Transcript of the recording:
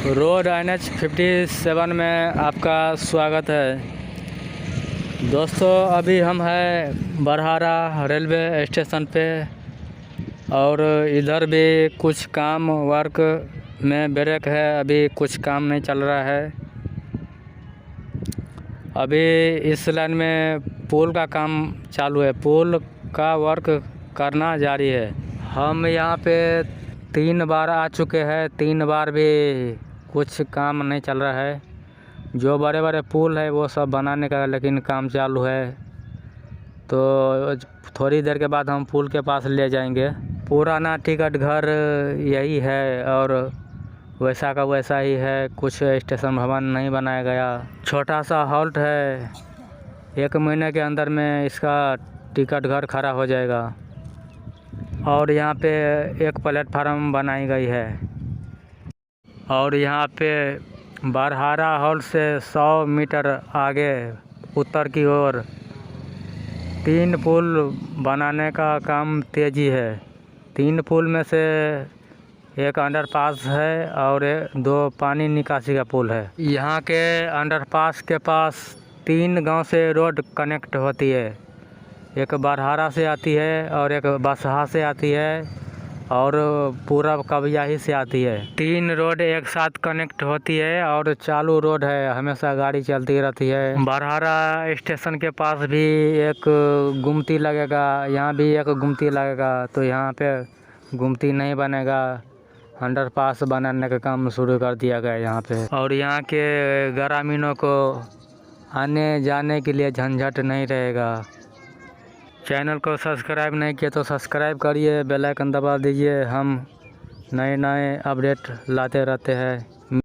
Road NH57 में आपका स्वागत है। दोस्तों अभी हम हैं बरहारा रेलवे स्टेशन पे और इधर भी कुछ काम वर्क में ब्रेक है, अभी कुछ काम नहीं चल रहा है। अभी इस लाइन में पुल का काम चालू है, पुल का वर्क करना जारी है। हम यहाँ पे 3 बार आ चुके हैं, 3 बार भी कुछ काम नहीं चल रहा है। जो बड़े बड़े पुल है वो सब बनाने का लेकिन काम चालू है, तो थोड़ी देर के बाद हम पुल के पास ले जाएंगे। पुराना टिकट घर यही है और वैसा का वैसा ही है, कुछ स्टेशन भवन नहीं बनाया गया। छोटा सा हॉल्ट है, 1 महीने के अंदर में इसका टिकट घर खड़ा हो जाएगा। और यहाँ पे एक प्लेटफार्म बनाई गई है और यहाँ पे बरहारा हॉल से 100 मीटर आगे उत्तर की ओर 3 पुल बनाने का काम तेज़ी है। 3 पुल में से एक अंडरपास है और 2 पानी निकासी का पुल है। यहाँ के अंडरपास के पास 3 गांव से रोड कनेक्ट होती है, एक बरहारा से आती है और एक बसहा से आती है और पूरा कबियाही से आती है। 3 रोड एक साथ कनेक्ट होती है और चालू रोड है, हमेशा गाड़ी चलती रहती है। बरहारा स्टेशन के पास भी एक गुमती लगेगा, यहाँ भी एक गुमती लगेगा, तो यहाँ पे गुमती नहीं बनेगा। अंडरपास बनाने का काम शुरू कर दिया गया यहाँ पे, और यहाँ के ग्रामीणों को आने जाने के लिए झंझट नहीं रहेगा। चैनल को सब्सक्राइब नहीं किया तो सब्सक्राइब करिए, बेल आइकन दबा दीजिए। हम नए अपडेट लाते रहते हैं।